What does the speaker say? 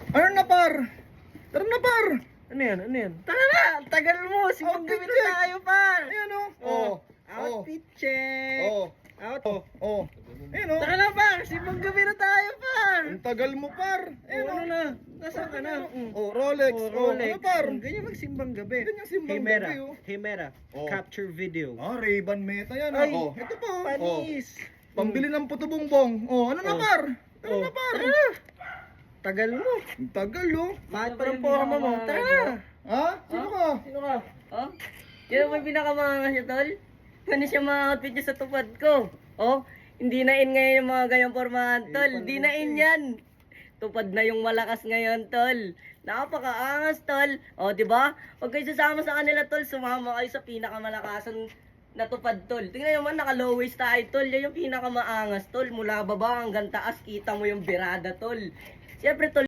Ano na, par? Tara na, par! Ano yan? Ano yan? Tara na! Tagal mo! Simbang gabi na tayo, par! Ayan, oh. Oh, outfit check! Oh. Out. Oh. Ayan, oh. Tara na, par! Simbang gabi na tayo, par! Ang tagal mo, par. Ayan, Oh, ano oh. na? Nasaan ka na? Oh, Rolex. Oh, Oh, Rolex. ano, par? Ganyan magsimbang gabi. Ganyan simbang Himera. gabi, oh. Himera. Oh. Capture video. Ah, Ray-Ban Meta yan, Ay, oh. Ito pa, oh. Panis. Pambili ng puto bongbong. Oh, ano na, Oh. par? Tara Oh, na, par. tara na. Tagal mo. Ang tagal, oh. Mahal pa ng forma mo. Tara na. Ha? Sino ka? Sino ka? Oh? Yan ang pinakamangas siya, tol. Ano siya mga outfit niya sa tupad ko? Oh, hindi na in ngayon yung mga ganyang formahan, tol. Hindi na in yan. Tupad na yung malakas ngayon, tol. Napakaangas, tol. Oh, di ba? Huwag kayo sasama sa kanila, tol. Sumama kayo sa pinakamalakasan na tupad, tol. Tingnan naman, naka-low waist tayo, tol. Yan yung pinakamaangas, tol. Mula baba hanggang taas, kita mo yung birada, tol. Siyempre, tol.